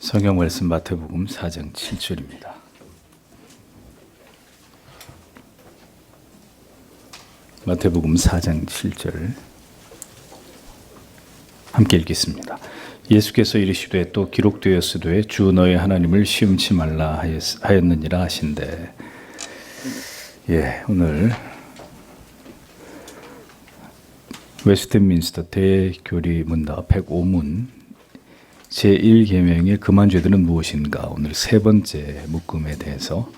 성경 말씀 마태복음 4장 7절입니다. 마태복음 4장 7절 함께 읽겠습니다. 예수께서 이르시되 또 기록되었으되 주 너의 하나님을 시험치 말라 하였느니라 하신대. 오늘 웨스트민스터 대교리 문답 105문 제1계명의 금한 죄들은 무엇인가, 오늘 세 번째 묶음에 대해서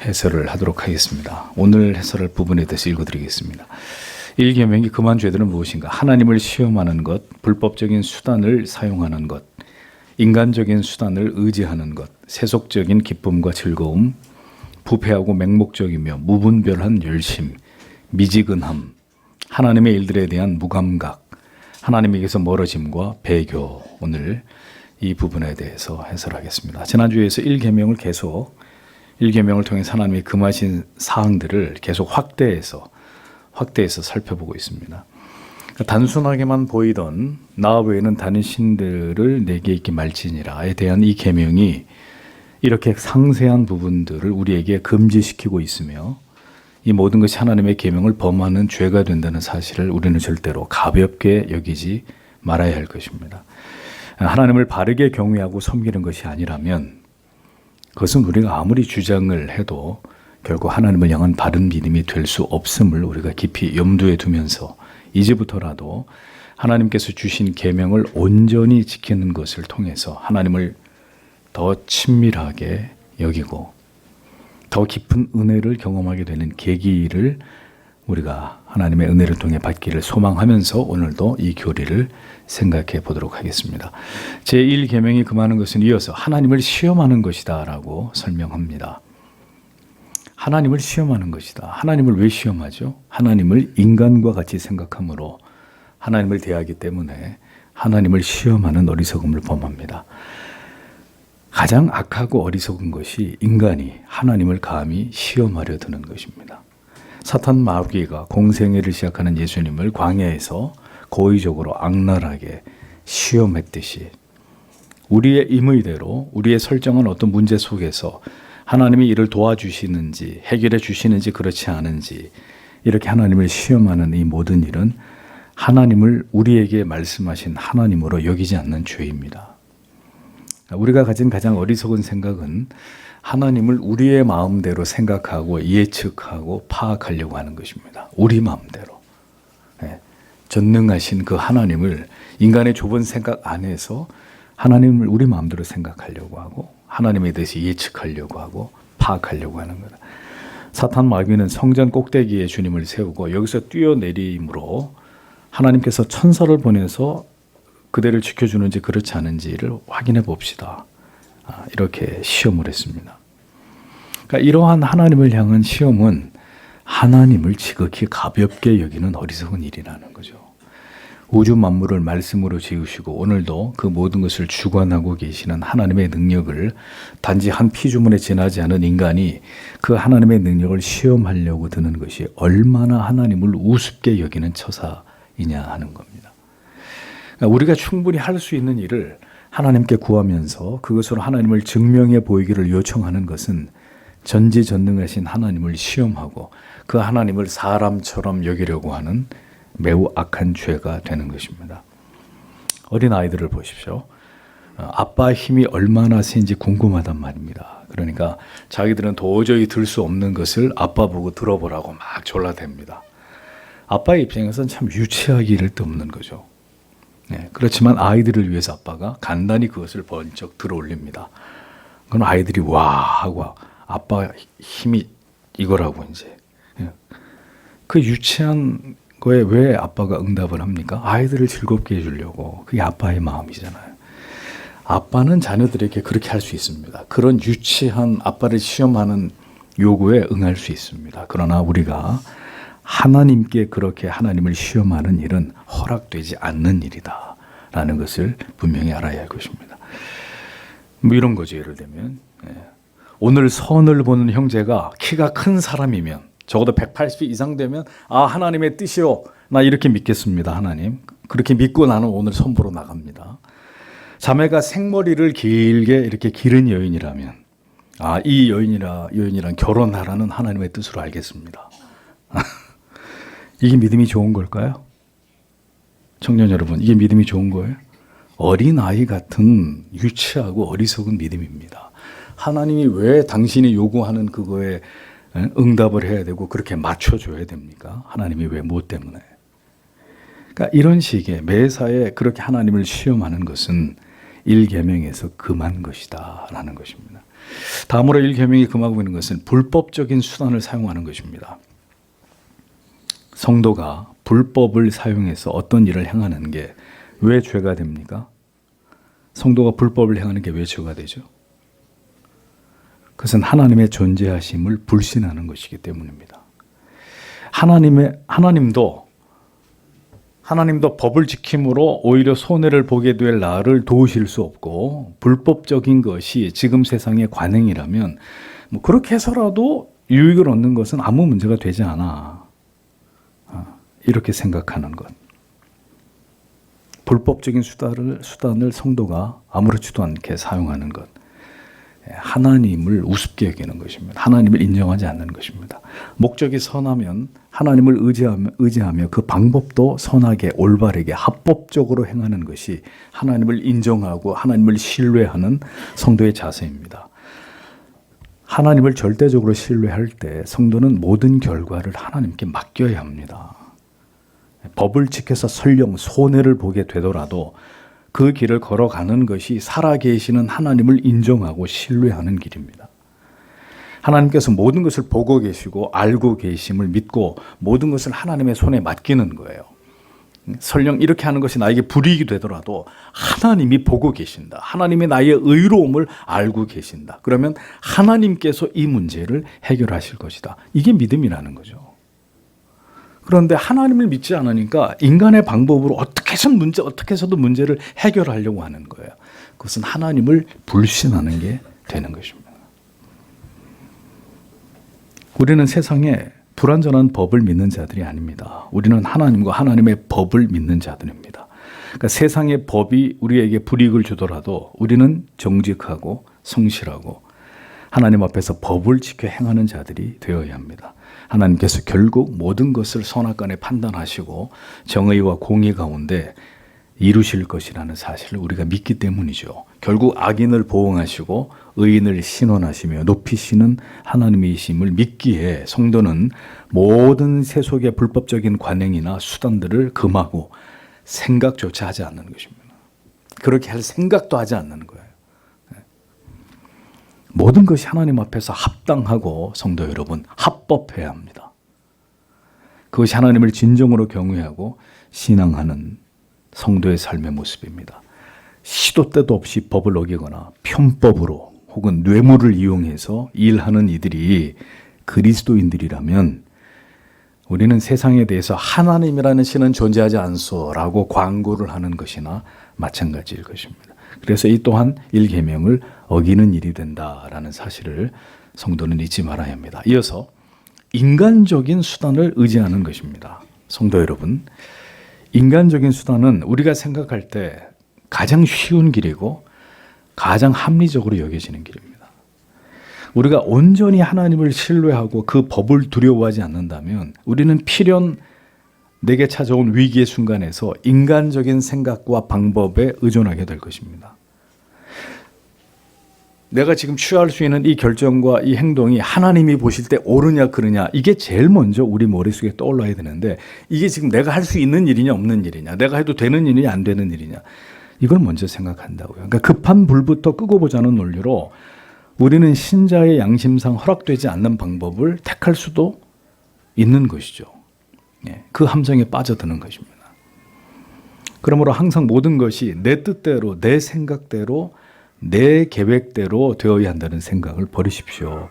해설을 하도록 하겠습니다. 오늘 해설할 부분에 대해서 읽어드리겠습니다. 1계명의 금한 죄들은 무엇인가? 하나님을 시험하는 것, 불법적인 수단을 사용하는 것, 인간적인 수단을 의지하는 것, 세속적인 기쁨과 즐거움, 부패하고 맹목적이며 무분별한 열심, 미지근함, 하나님의 일들에 대한 무감각, 하나님에게서 멀어짐과 배교, 오늘 이 부분에 대해서 해설하겠습니다. 지난주에서 1계명을 계속 1계명을 통해 하나님이 금하신 사항들을 계속 확대해서 살펴보고 있습니다. 단순하게만 보이던 나 외에는 다른 신들을 내게 있기 말지니라에 대한 이 계명이 이렇게 상세한 부분들을 우리에게 금지시키고 있으며 이 모든 것이 하나님의 계명을 범하는 죄가 된다는 사실을 우리는 절대로 가볍게 여기지 말아야 할 것입니다. 하나님을 바르게 경외하고 섬기는 것이 아니라면 그것은 우리가 아무리 주장을 해도 결국 하나님을 향한 바른 믿음이 될 수 없음을 우리가 깊이 염두에 두면서 이제부터라도 하나님께서 주신 계명을 온전히 지키는 것을 통해서 하나님을 더 친밀하게 여기고 더 깊은 은혜를 경험하게 되는 계기를 우리가 하나님의 은혜를 통해 받기를 소망하면서 오늘도 이 교리를 생각해 보도록 하겠습니다. 제1계명이 금하는 것은 이어서 하나님을 시험하는 것이다 라고 설명합니다. 하나님을 시험하는 것이다. 하나님을 왜 시험하죠? 하나님을 인간과 같이 생각함으로 하나님을 대하기 때문에 하나님을 시험하는 어리석음을 범합니다. 가장 악하고 어리석은 것이 인간이 하나님을 감히 시험하려 드는 것입니다. 사탄 마귀가 공생애를 시작하는 예수님을 광야에서 고의적으로 악랄하게 시험했듯이 우리의 임의대로 우리의 설정한 어떤 문제 속에서 하나님이 이를 도와주시는지 해결해 주시는지 그렇지 않은지 이렇게 하나님을 시험하는 이 모든 일은 하나님을 우리에게 말씀하신 하나님으로 여기지 않는 죄입니다. 우리가 가진 가장 어리석은 생각은 하나님을 우리의 마음대로 생각하고 예측하고 파악하려고 하는 것입니다. 우리 마음대로. 전능하신 그 하나님을 인간의 좁은 생각 안에서 하나님을 우리 마음대로 생각하려고 하고 하나님에 대해서 예측하려고 하고 파악하려고 하는 거다. 사탄 마귀는 성전 꼭대기에 주님을 세우고 여기서 뛰어내림으로 하나님께서 천사를 보내서 그대를 지켜주는지 그렇지 않은지를 확인해 봅시다. 이렇게 시험을 했습니다. 그러니까 이러한 하나님을 향한 시험은 하나님을 지극히 가볍게 여기는 어리석은 일이라는 거죠. 우주 만물을 말씀으로 지으시고 오늘도 그 모든 것을 주관하고 계시는 하나님의 능력을 단지 한 피조물에 지나지 않은 인간이 그 하나님의 능력을 시험하려고 드는 것이 얼마나 하나님을 우습게 여기는 처사이냐 하는 겁니다. 우리가 충분히 할 수 있는 일을 하나님께 구하면서 그것으로 하나님을 증명해 보이기를 요청하는 것은 전지전능하신 하나님을 시험하고 그 하나님을 사람처럼 여기려고 하는 매우 악한 죄가 되는 것입니다. 어린 아이들을 보십시오. 아빠 힘이 얼마나 센지 궁금하단 말입니다. 그러니까 자기들은 도저히 들 수 없는 것을 아빠 보고 들어보라고 막 졸라댑니다. 아빠의 입장에서는 참 유치하기를 데 없는 거죠. 그렇지만 아이들을 위해서 아빠가 간단히 그것을 번쩍 들어 올립니다. 그건 아이들이 와 하고 아빠 힘이 이거라고 이제 그 유치한 거에 왜 아빠가 응답을 합니까? 아이들을 즐겁게 해주려고. 그게 아빠의 마음이잖아요. 아빠는 자녀들에게 그렇게 할 수 있습니다. 그런 유치한 아빠를 시험하는 요구에 응할 수 있습니다. 그러나 우리가 하나님께 그렇게 하나님을 시험하는 일은 허락되지 않는 일이다 라는 것을 분명히 알아야 할 것입니다. 뭐 이런 거죠. 예를 들면 오늘 선을 보는 형제가 키가 큰 사람이면 적어도 180 이상 되면 하나님의 뜻이요 나 이렇게 믿겠습니다. 하나님 그렇게 믿고 나는 오늘 선보러 나갑니다. 자매가 생머리를 길게 이렇게 기른 여인이라면, 이 여인이랑 결혼하라는 하나님의 뜻으로 알겠습니다. 이게 믿음이 좋은 걸까요? 청년 여러분, 이게 믿음이 좋은 거예요? 어린아이 같은 유치하고 어리석은 믿음입니다. 하나님이 왜 당신이 요구하는 그거에 응답을 해야 되고 그렇게 맞춰줘야 됩니까? 하나님이 왜 뭐 때문에? 그러니까 이런 식의 매사에 그렇게 하나님을 시험하는 것은 1계명에서 금한 것이다 라는 것입니다. 다음으로 1계명이 금하고 있는 것은 불법적인 수단을 사용하는 것입니다. 성도가 불법을 사용해서 어떤 일을 행하는 게 왜 죄가 됩니까? 성도가 불법을 행하는 게 왜 죄가 되죠? 그것은 하나님의 존재하심을 불신하는 것이기 때문입니다. 하나님도 법을 지킴으로 오히려 손해를 보게 될 나를 도우실 수 없고, 불법적인 것이 지금 세상의 관행이라면 그렇게 해서라도 유익을 얻는 것은 아무 문제가 되지 않아. 이렇게 생각하는 것. 불법적인 수단을 성도가 아무렇지도 않게 사용하는 것. 하나님을 우습게 여기는 것입니다. 하나님을 인정하지 않는 것입니다. 목적이 선하면 하나님을 의지하며 그 방법도 선하게 올바르게 합법적으로 행하는 것이 하나님을 인정하고 하나님을 신뢰하는 성도의 자세입니다. 하나님을 절대적으로 신뢰할 때 성도는 모든 결과를 하나님께 맡겨야 합니다. 법을 지켜서 설령 손해를 보게 되더라도 그 길을 걸어가는 것이 살아계시는 하나님을 인정하고 신뢰하는 길입니다. 하나님께서 모든 것을 보고 계시고 알고 계심을 믿고 모든 것을 하나님의 손에 맡기는 거예요. 설령 이렇게 하는 것이 나에게 불이익이 되더라도 하나님이 보고 계신다. 하나님이 나의 의로움을 알고 계신다. 그러면 하나님께서 이 문제를 해결하실 것이다. 이게 믿음이라는 거죠. 그런데 하나님을 믿지 않으니까 인간의 방법으로 어떻게 해서도 문제를 해결하려고 하는 거예요. 그것은 하나님을 불신하는 게 되는 것입니다. 우리는 세상에 불완전한 법을 믿는 자들이 아닙니다. 우리는 하나님과 하나님의 법을 믿는 자들입니다. 그러니까 세상의 법이 우리에게 불이익을 주더라도 우리는 정직하고 성실하고 하나님 앞에서 법을 지켜 행하는 자들이 되어야 합니다. 하나님께서 결국 모든 것을 선악간에 판단하시고 정의와 공의 가운데 이루실 것이라는 사실을 우리가 믿기 때문이죠. 결국 악인을 보응하시고 의인을 신원하시며 높이시는 하나님이심을 믿기에 성도는 모든 세속의 불법적인 관행이나 수단들을 금하고 생각조차 하지 않는 것입니다. 그렇게 할 생각도 하지 않는 거예요. 모든 것이 하나님 앞에서 합당하고 성도 여러분 합법해야 합니다. 그것이 하나님을 진정으로 경외하고 신앙하는 성도의 삶의 모습입니다. 시도 때도 없이 법을 어기거나 편법으로 혹은 뇌물을 이용해서 일하는 이들이 그리스도인들이라면 우리는 세상에 대해서 하나님이라는 신은 존재하지 않소라고 광고를 하는 것이나 마찬가지일 것입니다. 그래서 이 또한 1계명을 어기는 일이 된다라는 사실을 성도는 잊지 말아야 합니다. 이어서 인간적인 수단을 의지하는 것입니다. 성도 여러분, 인간적인 수단은 우리가 생각할 때 가장 쉬운 길이고 가장 합리적으로 여겨지는 길입니다. 우리가 온전히 하나님을 신뢰하고 그 법을 두려워하지 않는다면 우리는 필연 내게 찾아온 위기의 순간에서 인간적인 생각과 방법에 의존하게 될 것입니다. 내가 지금 취할 수 있는 이 결정과 이 행동이 하나님이 보실 때 옳으냐 그르냐 이게 제일 먼저 우리 머릿속에 떠올라야 되는데 이게 지금 내가 할 수 있는 일이냐 없는 일이냐 내가 해도 되는 일이냐 안 되는 일이냐 이걸 먼저 생각한다고요. 그러니까 급한 불부터 끄고 보자는 논리로 우리는 신자의 양심상 허락되지 않는 방법을 택할 수도 있는 것이죠. 그 함정에 빠져드는 것입니다. 그러므로 항상 모든 것이 내 뜻대로 내 생각대로 내 계획대로 되어야 한다는 생각을 버리십시오.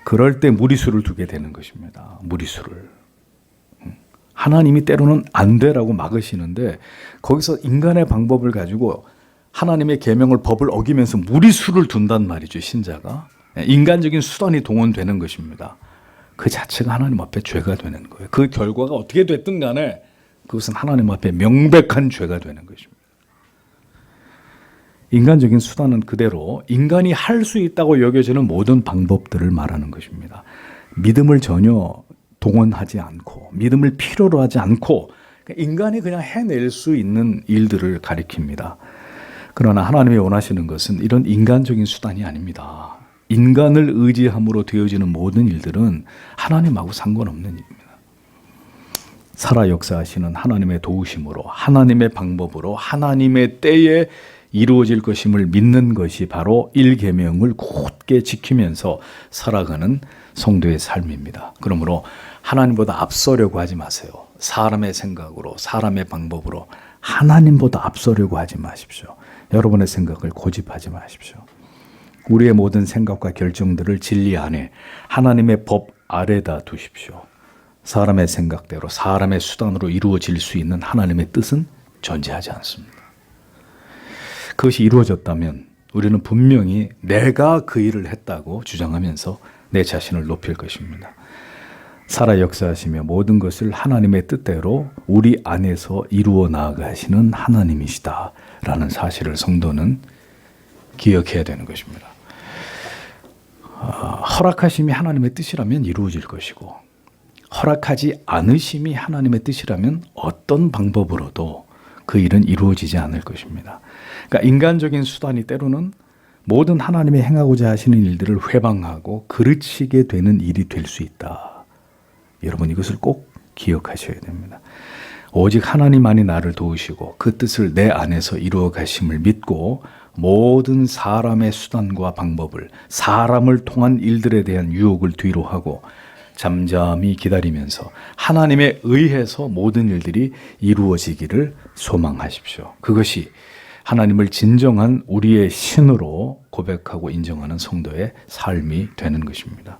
그럴 때 무리수를 두게 되는 것입니다. 무리수를. 하나님이 때로는 안 되라고 막으시는데 거기서 인간의 방법을 가지고 하나님의 계명을 법을 어기면서 무리수를 둔단 말이죠. 신자가. 인간적인 수단이 동원되는 것입니다. 그 자체가 하나님 앞에 죄가 되는 거예요. 그 결과가 어떻게 됐든 간에 그것은 하나님 앞에 명백한 죄가 되는 것입니다. 인간적인 수단은 그대로 인간이 할 수 있다고 여겨지는 모든 방법들을 말하는 것입니다. 믿음을 전혀 동원하지 않고 믿음을 필요로 하지 않고 인간이 그냥 해낼 수 있는 일들을 가리킵니다. 그러나 하나님이 원하시는 것은 이런 인간적인 수단이 아닙니다. 인간을 의지함으로 되어지는 모든 일들은 하나님하고 상관없는 일입니다. 살아 역사하시는 하나님의 도우심으로 하나님의 방법으로 하나님의 때에 이루어질 것임을 믿는 것이 바로 1계명을 굳게 지키면서 살아가는 성도의 삶입니다. 그러므로 하나님보다 앞서려고 하지 마세요. 사람의 생각으로 사람의 방법으로 하나님보다 앞서려고 하지 마십시오. 여러분의 생각을 고집하지 마십시오. 우리의 모든 생각과 결정들을 진리 안에 하나님의 법 아래다 두십시오. 사람의 생각대로 사람의 수단으로 이루어질 수 있는 하나님의 뜻은 존재하지 않습니다. 그것이 이루어졌다면 우리는 분명히 내가 그 일을 했다고 주장하면서 내 자신을 높일 것입니다. 살아 역사하시며 모든 것을 하나님의 뜻대로 우리 안에서 이루어 나아가시는 하나님이시다라는 사실을 성도는 기억해야 되는 것입니다. 허락하심이 하나님의 뜻이라면 이루어질 것이고 허락하지 않으심이 하나님의 뜻이라면 어떤 방법으로도 그 일은 이루어지지 않을 것입니다. 그러니까 인간적인 수단이 때로는 모든 하나님이 행하고자 하시는 일들을 회방하고 그르치게 되는 일이 될 수 있다. 여러분 이것을 꼭 기억하셔야 됩니다. 오직 하나님만이 나를 도우시고 그 뜻을 내 안에서 이루어 가심을 믿고 모든 사람의 수단과 방법을 사람을 통한 일들에 대한 유혹을 뒤로 하고 잠잠히 기다리면서 하나님에 의해서 모든 일들이 이루어지기를 소망하십시오. 그것이 하나님을 진정한 우리의 신으로 고백하고 인정하는 성도의 삶이 되는 것입니다.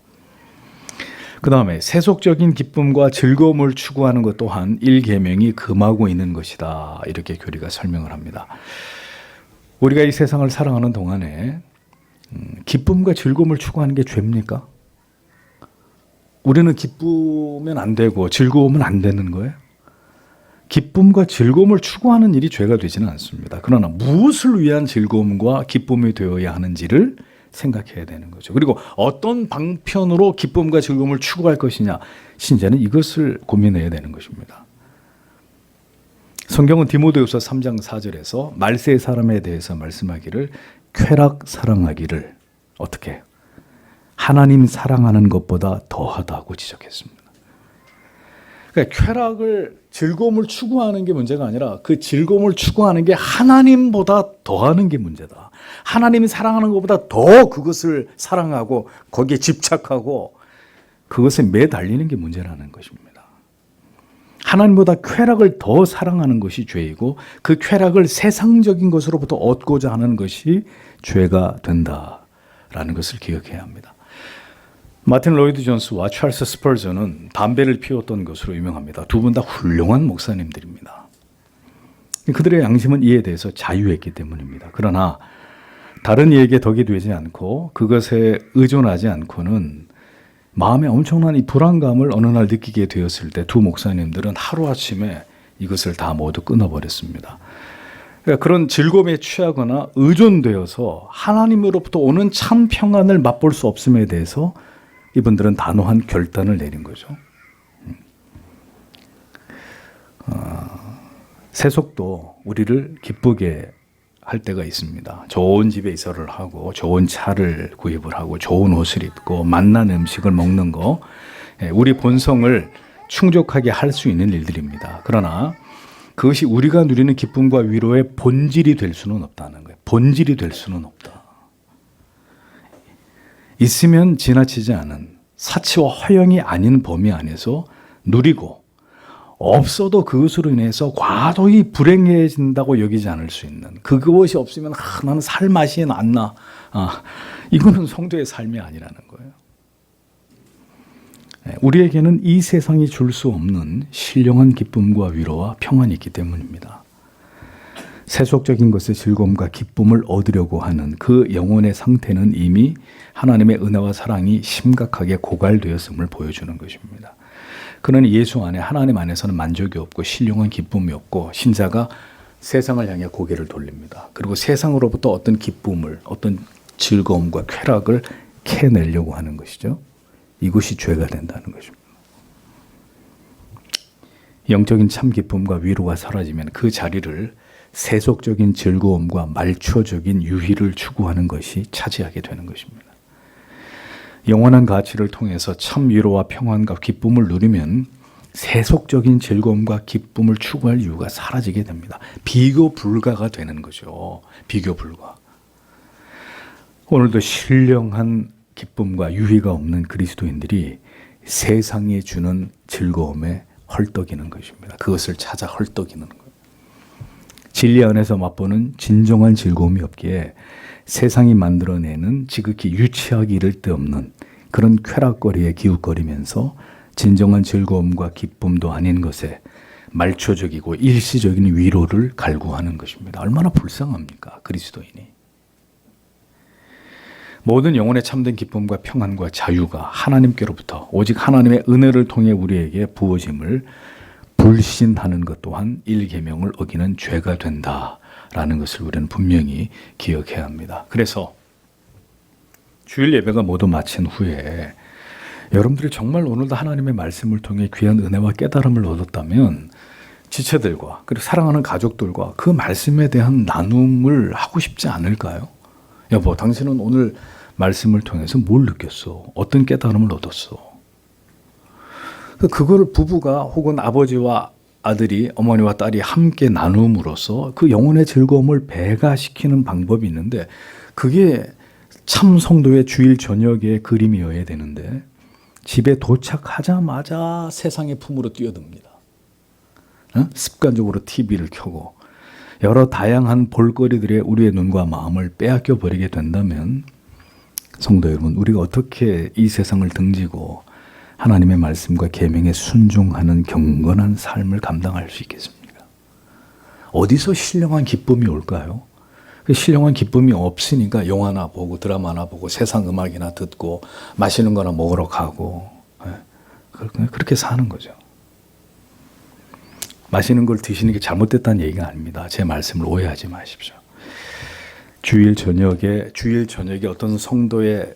그 다음에 세속적인 기쁨과 즐거움을 추구하는 것 또한 1계명이 금하고 있는 것이다. 이렇게 교리가 설명을 합니다. 우리가 이 세상을 살아가는 동안에 기쁨과 즐거움을 추구하는 게 죄입니까? 우리는 기쁘면 안 되고 즐거우면 안 되는 거예요? 기쁨과 즐거움을 추구하는 일이 죄가 되지는 않습니다. 그러나 무엇을 위한 즐거움과 기쁨이 되어야 하는지를 생각해야 되는 거죠. 그리고 어떤 방편으로 기쁨과 즐거움을 추구할 것이냐, 신자는 이것을 고민해야 되는 것입니다. 성경은 디모데후서 3장 4절에서 말세 사람에 대해서 말씀하기를 쾌락 사랑하기를 어떻게 하나님 사랑하는 것보다 더하다고 지적했습니다. 그러니까 쾌락을 즐거움을 추구하는 게 문제가 아니라 그 즐거움을 추구하는 게 하나님보다 더하는 게 문제다. 하나님이 사랑하는 것보다 더 그것을 사랑하고 거기에 집착하고 그것에 매달리는 게 문제라는 것입니다. 하나님보다 쾌락을 더 사랑하는 것이 죄이고 그 쾌락을 세상적인 것으로부터 얻고자 하는 것이 죄가 된다라는 것을 기억해야 합니다. 마틴 로이드 존스와 찰스 스펄전은 담배를 피웠던 것으로 유명합니다. 두 분 다 훌륭한 목사님들입니다. 그들의 양심은 이에 대해서 자유했기 때문입니다. 그러나 다른 이에게 덕이 되지 않고 그것에 의존하지 않고는 마음에 엄청난 이 불안감을 어느 날 느끼게 되었을 때 두 목사님들은 하루아침에 이것을 다 모두 끊어버렸습니다. 그러니까 그런 즐거움에 취하거나 의존되어서 하나님으로부터 오는 참 평안을 맛볼 수 없음에 대해서 이분들은 단호한 결단을 내린 거죠. 세속도 우리를 기쁘게 할 때가 있습니다. 좋은 집에 이사를 하고 좋은 차를 구입을 하고 좋은 옷을 입고 맛난 음식을 먹는 거 우리 본성을 충족하게 할 수 있는 일들입니다. 그러나 그것이 우리가 누리는 기쁨과 위로의 본질이 될 수는 없다는 거예요. 본질이 될 수는 없다. 있으면 지나치지 않은 사치와 허영이 아닌 범위 안에서 누리고 없어도 그것으로 인해서 과도히 불행해진다고 여기지 않을 수 있는 그것이 없으면 나는 살 맛이 안 나. 이거는 성도의 삶이 아니라는 거예요. 우리에게는 이 세상이 줄 수 없는 신령한 기쁨과 위로와 평안이 있기 때문입니다. 세속적인 것의 즐거움과 기쁨을 얻으려고 하는 그 영혼의 상태는 이미 하나님의 은혜와 사랑이 심각하게 고갈되었음을 보여주는 것입니다. 그는 예수 안에 하나님 안에서는 만족이 없고 신령한 기쁨이 없고 신자가 세상을 향해 고개를 돌립니다. 그리고 세상으로부터 어떤 기쁨을, 어떤 즐거움과 쾌락을 캐내려고 하는 것이죠. 이것이 죄가 된다는 것입니다. 영적인 참 기쁨과 위로가 사라지면 그 자리를 세속적인 즐거움과 말초적인 유희를 추구하는 것이 차지하게 되는 것입니다. 영원한 가치를 통해서 참 위로와 평안과 기쁨을 누리면 세속적인 즐거움과 기쁨을 추구할 이유가 사라지게 됩니다. 비교 불가가 되는 거죠. 비교 불가. 오늘도 신령한 기쁨과 유희가 없는 그리스도인들이 세상이 주는 즐거움에 헐떡이는 것입니다. 그것을 찾아 헐떡이는 거예요. 진리 안에서 맛보는 진정한 즐거움이 없기에 세상이 만들어내는 지극히 유치하기 이를 데 없는 그런 쾌락거리에 기웃거리면서 진정한 즐거움과 기쁨도 아닌 것에 말초적이고 일시적인 위로를 갈구하는 것입니다. 얼마나 불쌍합니까? 그리스도인이. 모든 영혼의 참된 기쁨과 평안과 자유가 하나님께로부터 오직 하나님의 은혜를 통해 우리에게 부어짐을 불신하는 것 또한 1계명을 어기는 죄가 된다라는 것을 우리는 분명히 기억해야 합니다. 그래서 주일 예배가 모두 마친 후에 여러분들이 정말 오늘도 하나님의 말씀을 통해 귀한 은혜와 깨달음을 얻었다면 지체들과 그리고 사랑하는 가족들과 그 말씀에 대한 나눔을 하고 싶지 않을까요? 여보, 당신은 오늘 말씀을 통해서 뭘 느꼈어? 어떤 깨달음을 얻었어? 그걸 부부가 혹은 아버지와 아들이, 어머니와 딸이 함께 나눔으로써 그 영혼의 즐거움을 배가시키는 방법이 있는데 그게 참 성도의 주일 저녁의 그림이어야 되는데 집에 도착하자마자 세상의 품으로 뛰어듭니다. 습관적으로 TV를 켜고 여러 다양한 볼거리들의 우리의 눈과 마음을 빼앗겨 버리게 된다면 성도 여러분, 우리가 어떻게 이 세상을 등지고 하나님의 말씀과 계명에 순종하는 경건한 삶을 감당할 수 있겠습니까? 어디서 신령한 기쁨이 올까요? 그 신령한 기쁨이 없으니까 영화나 보고 드라마나 보고 세상 음악이나 듣고 맛있는 거나 먹으러 가고 그렇게 사는 거죠. 맛있는 걸 드시는 게 잘못됐다는 얘기가 아닙니다. 제 말씀을 오해하지 마십시오. 주일 저녁에 어떤 성도의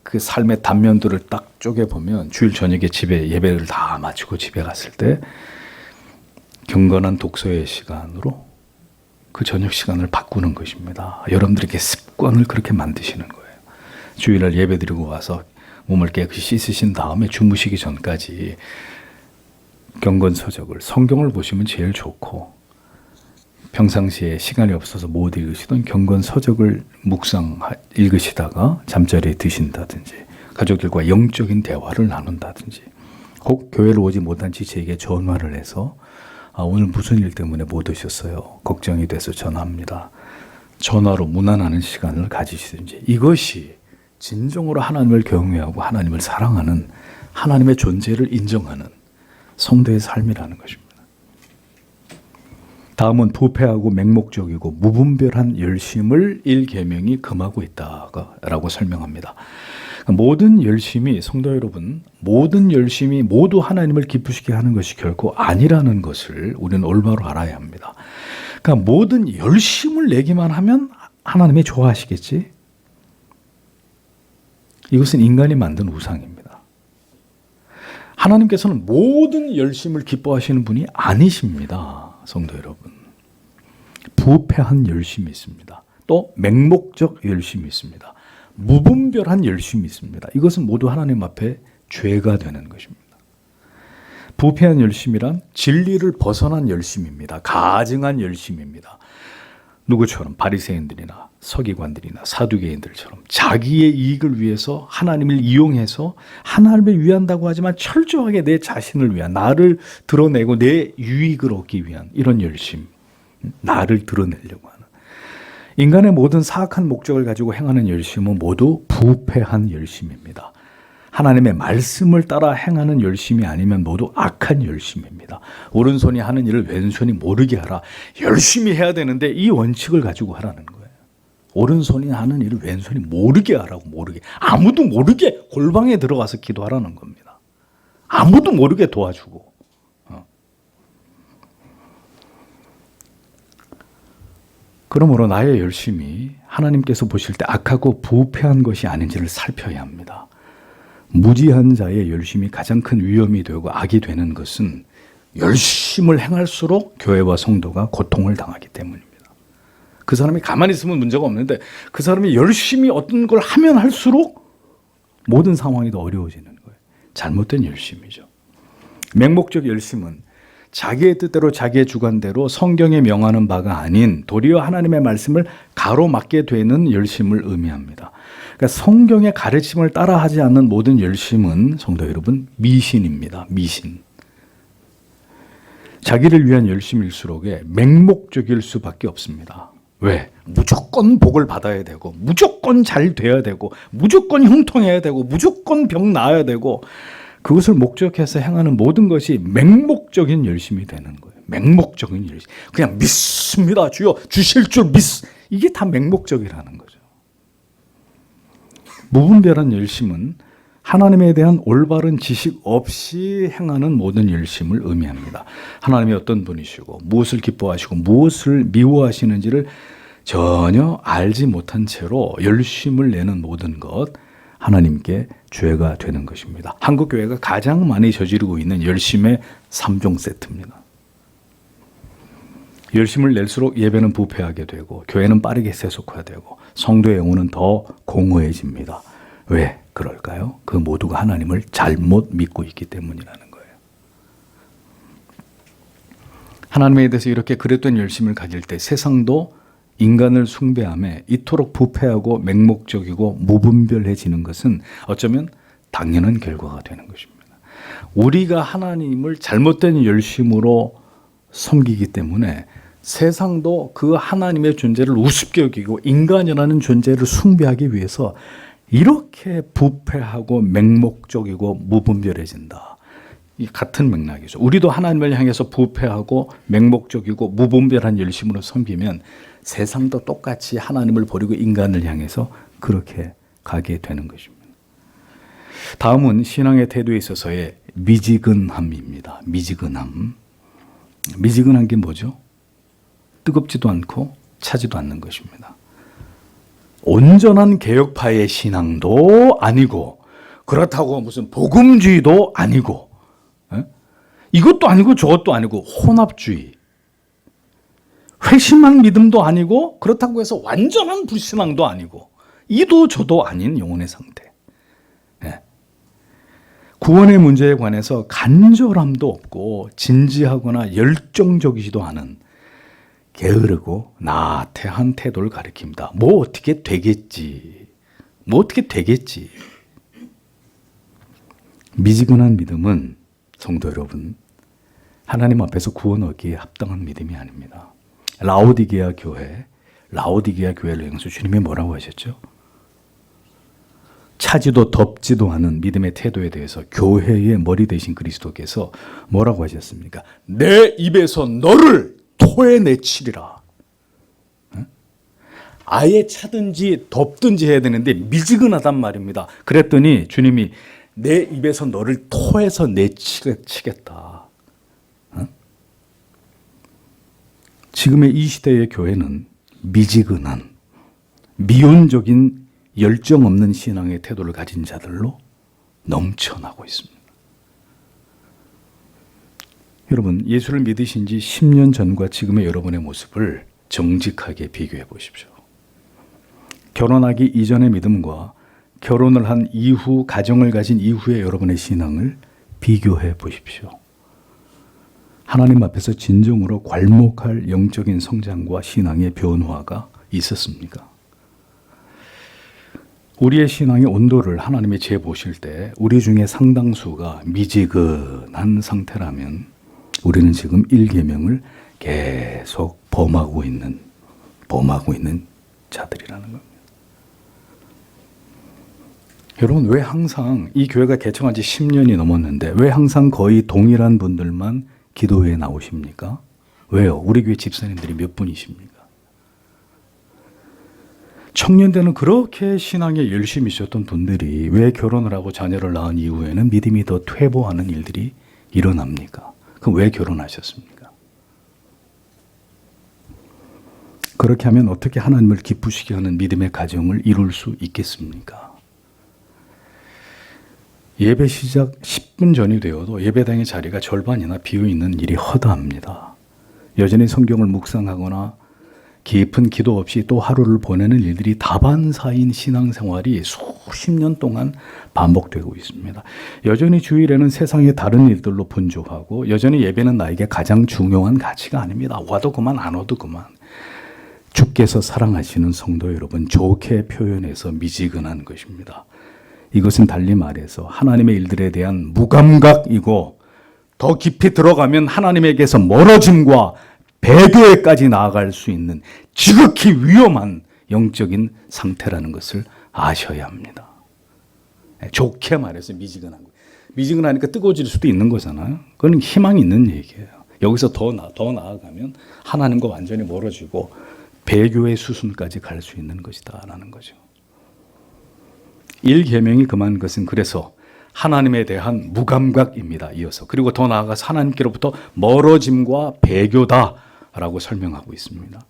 그 삶의 단면들을 딱 쪼개보면 주일 저녁에 집에 예배를 다 마치고 집에 갔을 때 경건한 독서의 시간으로 그 저녁 시간을 바꾸는 것입니다. 여러분들에게 습관을 그렇게 만드시는 거예요. 주일날 예배 드리고 와서 몸을 깨끗이 씻으신 다음에 주무시기 전까지 경건서적을, 성경을 보시면 제일 좋고 평상시에 시간이 없어서 못 읽으시던 경건서적을 읽으시다가 잠자리에 드신다든지 가족들과 영적인 대화를 나눈다든지 혹 교회를 오지 못한 지체에게 전화를 해서 오늘 무슨 일 때문에 못 오셨어요? 걱정이 돼서 전화합니다. 전화로 문안하는 시간을 가지시든지 이것이 진정으로 하나님을 경외하고 하나님을 사랑하는 하나님의 존재를 인정하는 성도의 삶이라는 것입니다. 다음은 부패하고 맹목적이고 무분별한 열심을 1계명이 금하고 있다라고 설명합니다. 모든 열심이, 성도 여러분, 모든 열심이 모두 하나님을 기쁘시게 하는 것이 결코 아니라는 것을 우리는 올바로 알아야 합니다. 그러니까 모든 열심을 내기만 하면 하나님이 좋아하시겠지? 이것은 인간이 만든 우상입니다. 하나님께서는 모든 열심을 기뻐하시는 분이 아니십니다. 성도 여러분. 부패한 열심이 있습니다. 또 맹목적 열심이 있습니다. 무분별한 열심이 있습니다. 이것은 모두 하나님 앞에 죄가 되는 것입니다. 부패한 열심이란 진리를 벗어난 열심입니다. 가증한 열심입니다. 누구처럼 바리새인들이나 서기관들이나 사두개인들처럼 자기의 이익을 위해서 하나님을 이용해서 하나님을 위한다고 하지만 철저하게 내 자신을 위한, 나를 드러내고 내 유익을 얻기 위한 이런 열심, 나를 드러내려고 하는 인간의 모든 사악한 목적을 가지고 행하는 열심은 모두 부패한 열심입니다. 하나님의 말씀을 따라 행하는 열심이 아니면 모두 악한 열심입니다. 오른손이 하는 일을 왼손이 모르게 하라. 열심히 해야 되는데 이 원칙을 가지고 하라는 거예요. 오른손이 하는 일을 왼손이 모르게 하라고. 모르게. 아무도 모르게 골방에 들어가서 기도하라는 겁니다. 아무도 모르게 도와주고. 그러므로 나의 열심이 하나님께서 보실 때 악하고 부패한 것이 아닌지를 살펴야 합니다. 무지한 자의 열심이 가장 큰 위험이 되고 악이 되는 것은 열심을 행할수록 교회와 성도가 고통을 당하기 때문입니다. 그 사람이 가만히 있으면 문제가 없는데 그 사람이 열심히 어떤 걸 하면 할수록 모든 상황이 더 어려워지는 거예요. 잘못된 열심이죠. 맹목적 열심은 자기의 뜻대로 자기의 주관대로 성경에 명하는 바가 아닌 도리어 하나님의 말씀을 가로막게 되는 열심을 의미합니다. 그러니까 성경의 가르침을 따라하지 않는 모든 열심은 성도 여러분 미신입니다. 미신. 자기를 위한 열심일수록에 맹목적일 수밖에 없습니다. 왜? 무조건 복을 받아야 되고 무조건 잘 돼야 되고 무조건 형통해야 되고 무조건 병 나아야 되고 그것을 목적해서 행하는 모든 것이 맹목적인 열심이 되는 거예요. 맹목적인 열심. 그냥 믿습니다. 주여 주실 줄 이게 다 맹목적이라는 거죠. 무분별한 열심은 하나님에 대한 올바른 지식 없이 행하는 모든 열심을 의미합니다. 하나님이 어떤 분이시고 무엇을 기뻐하시고 무엇을 미워하시는지를 전혀 알지 못한 채로 열심을 내는 모든 것 하나님께 죄가 되는 것입니다. 한국 교회가 가장 많이 저지르고 있는 열심의 3종 세트입니다. 열심을 낼수록 예배는 부패하게 되고 교회는 빠르게 세속화되고 성도의 영혼은 더 공허해집니다. 왜 그럴까요? 그 모두가 하나님을 잘못 믿고 있기 때문이라는 거예요. 하나님에 대해서 이렇게 그릇된 열심을 가질 때 세상도 인간을 숭배함에 이토록 부패하고 맹목적이고 무분별해지는 것은 어쩌면 당연한 결과가 되는 것입니다. 우리가 하나님을 잘못된 열심으로 섬기기 때문에 세상도 그 하나님의 존재를 우습게 여기고 인간이라는 존재를 숭배하기 위해서 이렇게 부패하고 맹목적이고 무분별해진다. 이 같은 맥락이죠. 우리도 하나님을 향해서 부패하고 맹목적이고 무분별한 열심으로 섬기면 세상도 똑같이 하나님을 버리고 인간을 향해서 그렇게 가게 되는 것입니다. 다음은 신앙의 태도에 있어서의 미지근함입니다. 미지근함. 미지근한 게 뭐죠? 뜨겁지도 않고 차지도 않는 것입니다. 온전한 개혁파의 신앙도 아니고 그렇다고 무슨 복음주의도 아니고 이것도 아니고 저것도 아니고 혼합주의. 회심한 믿음도 아니고 그렇다고 해서 완전한 불신앙도 아니고 이도 저도 아닌 영혼의 상태. 구원의 문제에 관해서 간절함도 없고 진지하거나 열정적이지도 않은 게으르고 나태한 태도를 가리킵니다. 뭐 어떻게 되겠지. 뭐 어떻게 되겠지. 미지근한 믿음은 성도 여러분 하나님 앞에서 구원 얻기에 합당한 믿음이 아닙니다. 라오디게아 교회를 향해서 주님이 뭐라고 하셨죠? 차지도 덥지도 않은 믿음의 태도에 대해서 교회의 머리 되신 그리스도께서 뭐라고 하셨습니까? 내 입에서 너를 토해내치리라. 아예 차든지 덥든지 해야 되는데 미지근하단 말입니다. 그랬더니 주님이 내 입에서 너를 토해서 내치겠다. 지금의 이 시대의 교회는 미지근한 미온적인 열정 없는 신앙의 태도를 가진 자들로 넘쳐나고 있습니다. 여러분, 예수를 믿으신 지 10년 전과 지금의 여러분의 모습을 정직하게 비교해 보십시오. 결혼하기 이전의 믿음과 결혼을 한 이후, 가정을 가진 이후의 여러분의 신앙을 비교해 보십시오. 하나님 앞에서 진정으로 괄목할 영적인 성장과 신앙의 변화가 있었습니까? 우리의 신앙의 온도를 하나님이 재보실 때 우리 중에 상당수가 미지근한 상태라면 우리는 지금 1계명을 계속 범하고 있는 자들이라는 겁니다. 여러분, 왜 항상 이 교회가 개청한 지 10년이 넘었는데 왜 항상 거의 동일한 분들만 기도회에 나오십니까? 왜요? 우리 교회 집사님들이 몇 분이십니까? 청년 때는 그렇게 신앙에 열심히 있었던 분들이 왜 결혼을 하고 자녀를 낳은 이후에는 믿음이 더 퇴보하는 일들이 일어납니까? 그럼 왜 결혼하셨습니까? 그렇게 하면 어떻게 하나님을 기쁘시게 하는 믿음의 가정을 이룰 수 있겠습니까? 예배 시작 10분 전이 되어도 예배당의 자리가 절반이나 비어있는 일이 허다합니다. 여전히 성경을 묵상하거나 깊은 기도 없이 또 하루를 보내는 일들이 다반사인 신앙생활이 수십 년 동안 반복되고 있습니다. 여전히 주일에는 세상의 다른 일들로 분주하고 여전히 예배는 나에게 가장 중요한 가치가 아닙니다. 와도 그만 안 와도 그만. 주께서 사랑하시는 성도 여러분, 좋게 표현해서 미지근한 것입니다. 이것은 달리 말해서 하나님의 일들에 대한 무감각이고 더 깊이 들어가면 하나님에게서 멀어짐과 배교에까지 나아갈 수 있는 지극히 위험한 영적인 상태라는 것을 아셔야 합니다. 좋게 말해서 미지근한 거예요. 미지근하니까 뜨거워질 수도 있는 거잖아요. 그건 희망이 있는 얘기예요. 여기서 더 나아가면 하나님과 완전히 멀어지고 배교의 수순까지 갈 수 있는 것이다라는 거죠. 1계명이 금한 것은 그래서 하나님에 대한 무감각입니다. 이어서. 그리고 더 나아가서 하나님께로부터 멀어짐과 배교다라고 설명하고 있습니다.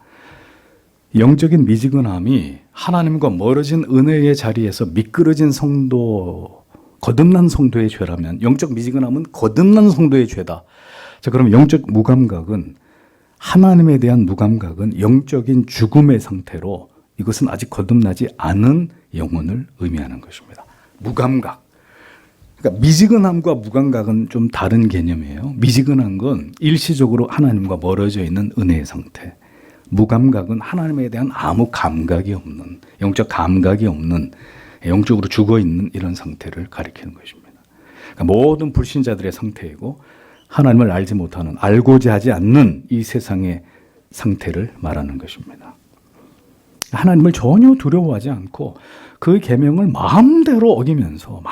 영적인 미지근함이 하나님과 멀어진 은혜의 자리에서 미끄러진 성도, 거듭난 성도의 죄라면 영적 미지근함은 거듭난 성도의 죄다. 자, 그럼 영적 무감각은 하나님에 대한 무감각은 영적인 죽음의 상태로 이것은 아직 거듭나지 않은 영혼을 의미하는 것입니다. 무감각. 그러니까 미지근함과 무감각은 좀 다른 개념이에요. 미지근한 건 일시적으로 하나님과 멀어져 있는 은혜의 상태. 무감각은 하나님에 대한 아무 감각이 없는, 영적 감각이 없는, 영적으로 죽어 있는 이런 상태를 가리키는 것입니다. 그러니까 모든 불신자들의 상태이고 하나님을 알지 못하는, 알고자 하지 않는 이 세상의 상태를 말하는 것입니다. 하나님을 전혀 두려워하지 않고 그 계명을 마음대로 어기면서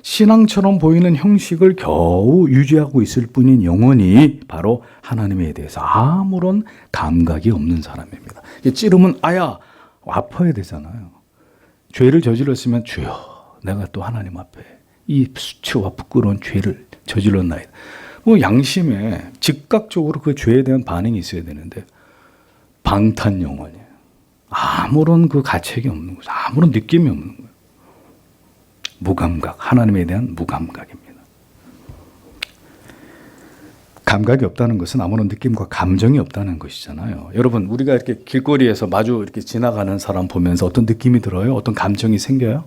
신앙처럼 보이는 형식을 겨우 유지하고 있을 뿐인 영혼이 바로 하나님에 대해서 아무런 감각이 없는 사람입니다. 찌르면 아파야 되잖아요. 죄를 저질렀으면 주여, 내가 또 하나님 앞에 이 수치와 부끄러운 죄를 저질렀나이다. 양심에 즉각적으로 그 죄에 대한 반응이 있어야 되는데 방탄 영혼이에요. 아무런 그 가책이 없는 거죠. 아무런 느낌이 없는 거예요. 무감각, 하나님에 대한 무감각입니다. 감각이 없다는 것은 아무런 느낌과 감정이 없다는 것이잖아요. 여러분, 우리가 이렇게 길거리에서 마주 이렇게 지나가는 사람 보면서 어떤 느낌이 들어요? 어떤 감정이 생겨요?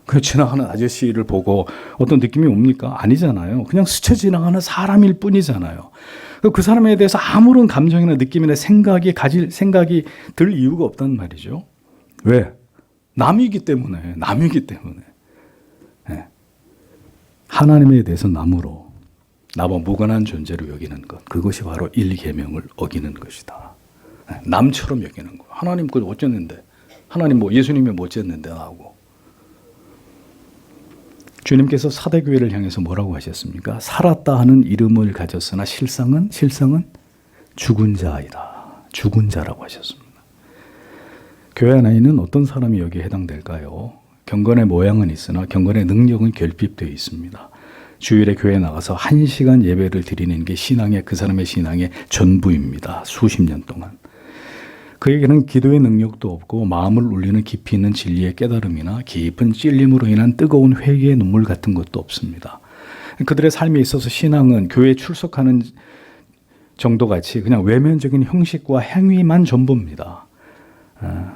그 지나가는 아저씨를 보고 어떤 느낌이 옵니까? 아니잖아요. 그냥 스쳐 지나가는 사람일 뿐이잖아요. 그 사람에 대해서 아무런 감정이나 느낌이나 생각이 들 이유가 없단 말이죠. 왜? 남이기 때문에. 네. 하나님에 대해서 남으로, 나와 무관한 존재로 여기는 것, 그것이 바로 1계명을 어기는 것이다. 네. 남처럼 여기는 거. 하나님 그걸 어쨌는데, 하나님 예수님이 뭐 어쨌는데 하고. 주님께서 사대교회를 향해서 뭐라고 하셨습니까? 살았다 하는 이름을 가졌으나 실상은 죽은 자이다. 죽은 자라고 하셨습니다. 교회 안에는 어떤 사람이 여기에 해당될까요? 경건의 모양은 있으나 경건의 능력은 결핍되어 있습니다. 주일에 교회에 나가서 1시간 예배를 드리는 게 그 사람의 신앙의 전부입니다. 수십 년 동안. 그에게는 기도의 능력도 없고 마음을 울리는 깊이 있는 진리의 깨달음이나 깊은 찔림으로 인한 뜨거운 회개의 눈물 같은 것도 없습니다. 그들의 삶에 있어서 신앙은 교회에 출석하는 정도같이 그냥 외면적인 형식과 행위만 전부입니다.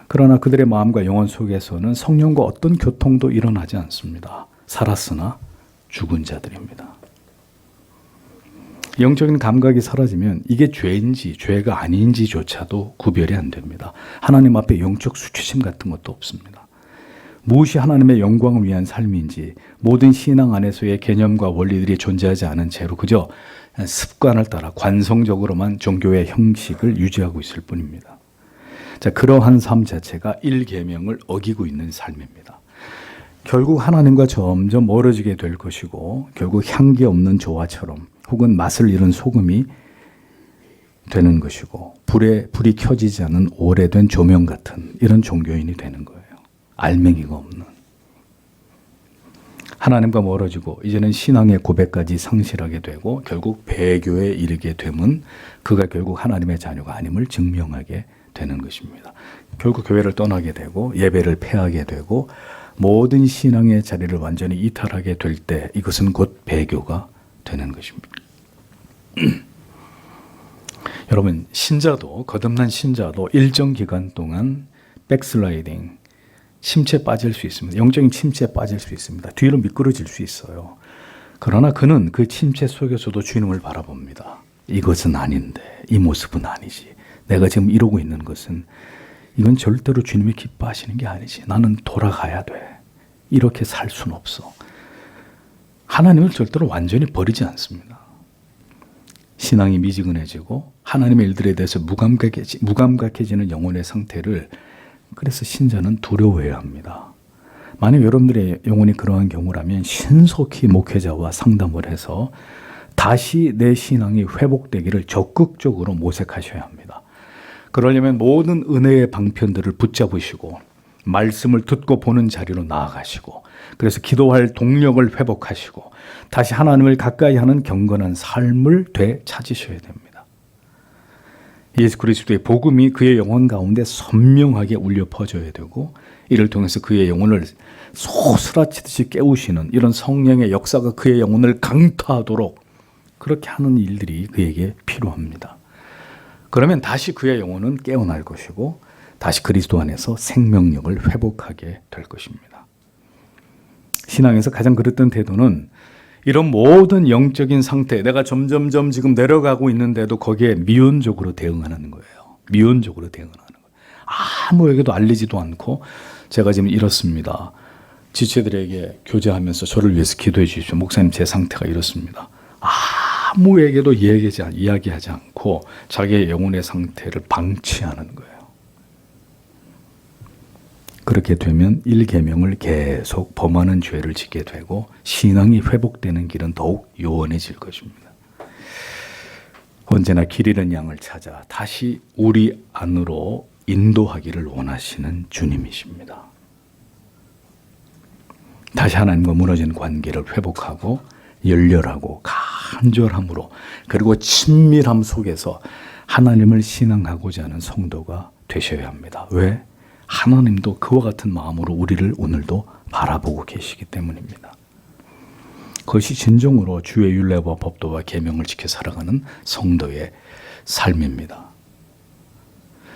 그러나 그들의 마음과 영혼 속에서는 성령과 어떤 교통도 일어나지 않습니다. 살았으나 죽은 자들입니다. 영적인 감각이 사라지면 이게 죄인지 죄가 아닌지조차도 구별이 안 됩니다. 하나님 앞에 영적 수치심 같은 것도 없습니다. 무엇이 하나님의 영광을 위한 삶인지, 모든 신앙 안에서의 개념과 원리들이 존재하지 않은 채로 그저 습관을 따라 관성적으로만 종교의 형식을 유지하고 있을 뿐입니다. 자, 그러한 삶 자체가 1계명을 어기고 있는 삶입니다. 결국 하나님과 점점 멀어지게 될 것이고, 결국 향기 없는 조화처럼 혹은 맛을 잃은 소금이 되는 것이고 불이 켜지지 않은 오래된 조명 같은 이런 종교인이 되는 거예요. 알맹이가 없는. 하나님과 멀어지고 이제는 신앙의 고백까지 상실하게 되고 결국 배교에 이르게 되면 그가 결국 하나님의 자녀가 아님을 증명하게 되는 것입니다. 결국 교회를 떠나게 되고 예배를 폐하게 되고 모든 신앙의 자리를 완전히 이탈하게 될 때 이것은 곧 배교가 되는 것입니다. 여러분, 신자도 거듭난 신자도 일정 기간 동안 백슬라이딩, 침체에 빠질 수 있습니다. 영적인 침체에 빠질 수 있습니다. 뒤로 미끄러질 수 있어요. 그러나 그는 그 침체 속에서도 주님을 바라봅니다. 이것은 아닌데, 이 모습은 아니지. 내가 지금 이러고 있는 것은 이건 절대로 주님이 기뻐하시는 게 아니지. 나는 돌아가야 돼. 이렇게 살 수는 없어. 하나님을 절대로 완전히 버리지 않습니다. 신앙이 미지근해지고 하나님의 일들에 대해서 무감각해지는 영혼의 상태를 그래서 신자는 두려워해야 합니다. 만약 여러분들의 영혼이 그러한 경우라면 신속히 목회자와 상담을 해서 다시 내 신앙이 회복되기를 적극적으로 모색하셔야 합니다. 그러려면 모든 은혜의 방편들을 붙잡으시고 말씀을 듣고 보는 자리로 나아가시고 그래서 기도할 동력을 회복하시고 다시 하나님을 가까이 하는 경건한 삶을 되찾으셔야 됩니다. 예수 그리스도의 복음이 그의 영혼 가운데 선명하게 울려 퍼져야 되고 이를 통해서 그의 영혼을 소스라치듯이 깨우시는 이런 성령의 역사가 그의 영혼을 강타하도록 그렇게 하는 일들이 그에게 필요합니다. 그러면 다시 그의 영혼은 깨어날 것이고 다시 그리스도 안에서 생명력을 회복하게 될 것입니다. 신앙에서 가장 그랬던 태도는 이런 모든 영적인 상태, 내가 점점점 지금 내려가고 있는데도 거기에 미온적으로 대응하는 거예요. 미온적으로 대응하는 거예요. 아무에게도 알리지도 않고 제가 지금 이렇습니다. 지체들에게 교제하면서 저를 위해서 기도해 주십시오. 목사님 제 상태가 이렇습니다. 아무에게도 이야기하지 않고 자기의 영혼의 상태를 방치하는 거예요. 그렇게 되면 1계명을 계속 범하는 죄를 짓게 되고 신앙이 회복되는 길은 더욱 요원해질 것입니다. 언제나 길 잃은 양을 찾아 다시 우리 안으로 인도하기를 원하시는 주님이십니다. 다시 하나님과 무너진 관계를 회복하고 열렬하고 간절함으로 그리고 친밀함 속에서 하나님을 신앙하고자 하는 성도가 되셔야 합니다. 왜? 하나님도 그와 같은 마음으로 우리를 오늘도 바라보고 계시기 때문입니다. 그것이 진정으로 주의 율례와 법도와 계명을 지켜 살아가는 성도의 삶입니다.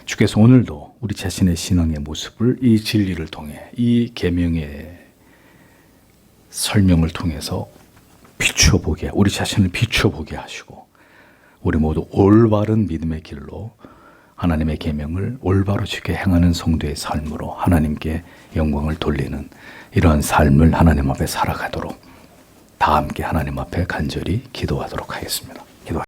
주께서 오늘도 우리 자신의 신앙의 모습을 이 진리를 통해 이 계명의 설명을 통해서 비추어보게, 우리 자신을 비추어보게 하시고 우리 모두 올바른 믿음의 길로 하나님의 계명을 올바로 지켜 행하는 성도의 삶으로 하나님께 영광을 돌리는 이러한 삶을 하나님 앞에 살아가도록 다 함께 하나님 앞에 간절히 기도하도록 하겠습니다.